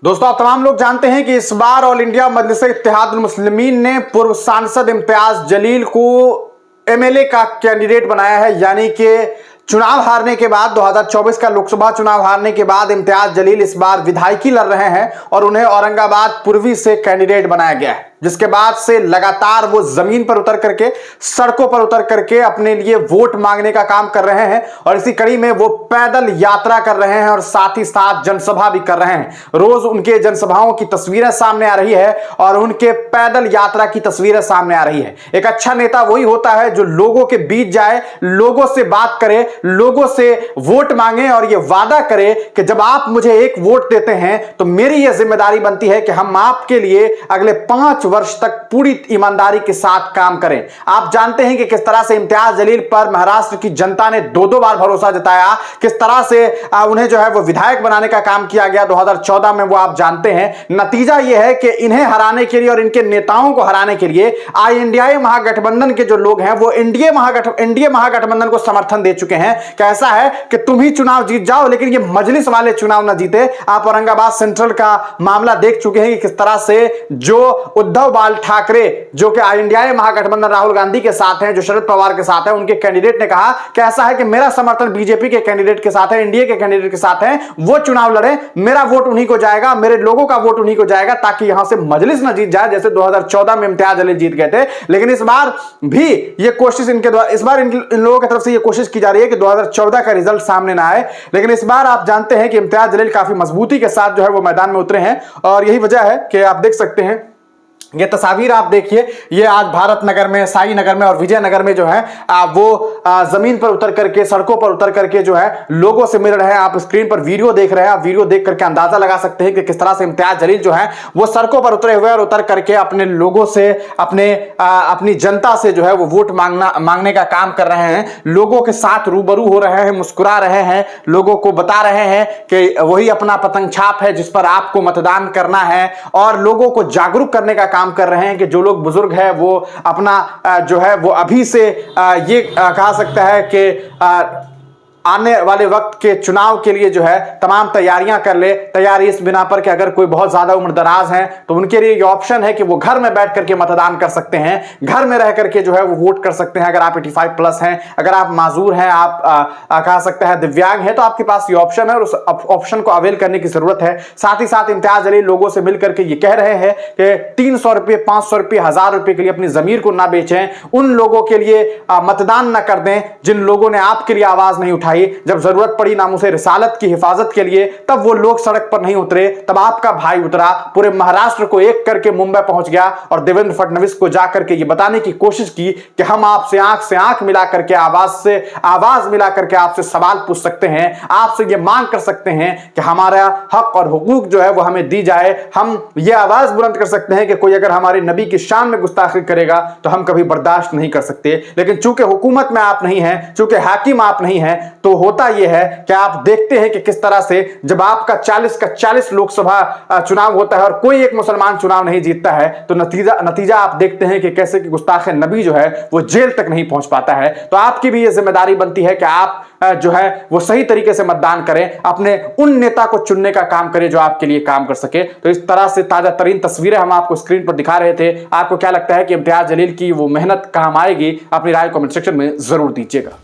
दोस्तों, आप तमाम लोग जानते हैं कि इस बार ऑल इंडिया मजलिस इत्तेहादुल मुस्लिमीन ने पूर्व सांसद इम्तियाज जलील को एमएलए का कैंडिडेट बनाया है। यानी कि चुनाव हारने के बाद 2024 का लोकसभा चुनाव हारने के बाद इम्तियाज जलील इस बार विधायकी लड़ रहे हैं और उन्हें औरंगाबाद पूर्वी से कैंडिडेट बनाया गया है, जिसके बाद से लगातार वो जमीन पर उतर करके, सड़कों पर उतर करके अपने लिए वोट मांगने का काम कर रहे हैं। और इसी कड़ी में वो पैदल यात्रा कर रहे हैं और साथ ही साथ जनसभा भी कर रहे हैं। रोज उनके जनसभाओं की तस्वीरें सामने आ रही है और उनके पैदल यात्रा की तस्वीरें सामने आ रही है। एक अच्छा नेता वही होता है जो लोगों के बीच जाए, लोगों से बात करे, लोगों से वोट मांगे और ये वादा करे कि जब आप मुझे एक वोट देते हैं तो मेरी यह जिम्मेदारी बनती है कि हम आपके लिए अगले 5 वर्ष तक पूरी ईमानदारी के साथ काम करें। आप जानते हैं कि किस तरह से इम्तियाज जलील पर महाराष्ट्र की जनता ने 2 बार भरोसा जताया, किस तरह से उन्हें जो है वो विधायक बनाने का काम किया गया 2014 में, वो आप जानते हैं। नतीजा यह है कि इन्हें हराने के लिए और इनके नेताओं को हराने के लिए इंडिया महागठबंधन के जो लोग हैं वो एनडीए महागठबंधन को समर्थन दे चुके हैं। कैसा है कि तुम ही चुनाव जीत जाओ लेकिन ये मजलिस वाले चुनाव ना जीते। आप औरंगाबाद सेंट्रल का मामला देख चुके हैं कि किस तरह से जो उद्धव बाल ठाकरे, जो कि इंडिया महागठबंधन राहुल गांधी के साथ हैं, जो शरद पवार के साथ हैं, उनके कैंडिडेट ने कहा कि ऐसा है कि मेरा समर्थन बीजेपी के कैंडिडेट के साथ है, एनडीए के कैंडिडेट के साथ है, वो चुनाव लड़े, मेरा वोट उन्हीं को जाएगा, मेरे लोगों का वोट उन्हीं को जाएगा, ताकि यहां से मजलिस ना जीत जाए जैसे 2014 में इम्तियाज जलील जीत गए थे। लेकिन इस बार भी ये कोशिश इनके द्वारा, इस बार इन लोगों की तरफ से ये कोशिश की जा रही है कि 2014 का रिजल्ट सामने ना आए। लेकिन इस बार आप जानते हैं कि इम्तियाज जलील काफी मजबूती के साथ जो है वो मैदान में उतरे हैं और यही वजह है कि आप देख सकते हैं ये तस्वीर, आप देखिए, ये आज भारत नगर में, साई नगर में और विजयनगर में जो है वो जमीन पर उतर करके, सड़कों पर उतर करके जो है लोगों से मिल रहे हैं। आप स्क्रीन पर वीडियो देख रहे हैं, आप वीडियो देख करके अंदाजा लगा सकते हैं कि किस तरह से इम्तियाज जलील जो है वो सड़कों पर उतरे हुए और उतर करके अपने लोगों से, अपनी जनता से जो है वो वोट मांगने का काम कर रहे हैं। लोगों के साथ रूबरू हो रहे हैं, मुस्कुरा रहे हैं, लोगों को बता रहे हैं कि वही अपना पतंग छाप है जिस पर आपको मतदान करना है, और लोगों को जागरूक करने का काम कर रहे हैं कि जो लोग बुजुर्ग हैं वो अपना जो है वो अभी से ये कहा सकता है कि आने वाले वक्त के चुनाव के लिए जो है तमाम तैयारियां कर ले। तैयारी इस बिना पर कि अगर कोई बहुत ज्यादा उम्र दराज है तो उनके लिए ये ऑप्शन है कि वो घर में बैठ करके मतदान कर सकते हैं, घर में रह करके जो है वो वोट कर सकते हैं। अगर आप 85 प्लस हैं, अगर आप माजूर हैं, आप कहा सकते हैं दिव्यांग हैं, तो आपके पास ये ऑप्शन है और उस ऑप्शन को अवेल करने की जरूरत है। साथ ही साथ इम्तियाज जलील लोगों से मिलकर के ये कह रहे हैं कि 300 रुपये, 500 रुपये, 1000 रुपये के लिए अपनी जमीर को ना बेचें, उन लोगों के लिए मतदान ना कर दें जिन लोगों ने आपके लिए आवाज नहीं उठाई। जब जरूरत पड़ी नामुसे रिसालत की हिफाजत के लिए तब वो लोग सड़क पर नहीं उतरे, तब आपका भाई उतरा, पूरे महाराष्ट्र को एक करके मुंबई पहुंच गया और देवेंद्र फडणवीस को जाकर के ये बताने की कोशिश की कि हम आपसे आंख मिला करके, आवाज मिला करके आपसे सवाल पूछ सकते हैं, आपसे ये मांग कर सकते हैं कि हमारा हक और हुकूक जो है वो हमें दी जाए। हम ये आवाज बुलंद कर सकते हैं कि कोई अगर हमारे नबी की शान में गुस्ताखी करेगा तो हम कभी बर्दाश्त नहीं कर सकते। लेकिन चूंकि हुकूमत में आप नहीं हैं, चूंकि हाकिम आप नहीं हैं, तो होता यह है कि आप देखते हैं कि किस तरह से जब आपका 40 का 40 लोकसभा चुनाव होता है और कोई एक मुसलमान चुनाव नहीं जीतता है तो नतीजा आप देखते हैं कि कैसे कि गुस्ताखे नबी जो है वो जेल तक नहीं पहुंच पाता है। तो आपकी भी यह जिम्मेदारी बनती है कि आप जो है वो सही तरीके से मतदान करें, अपने उन नेता को चुनने का काम करें जो आपके लिए काम कर सके। तो इस तरह से ताजा तरीन तस्वीरें हम आपको स्क्रीन पर दिखा रहे थे। आपको क्या लगता है कि इम्तियाज जलील की वो मेहनत काम आएगी? अपनी राय कमेंट सेक्शन में जरूर दीजिएगा।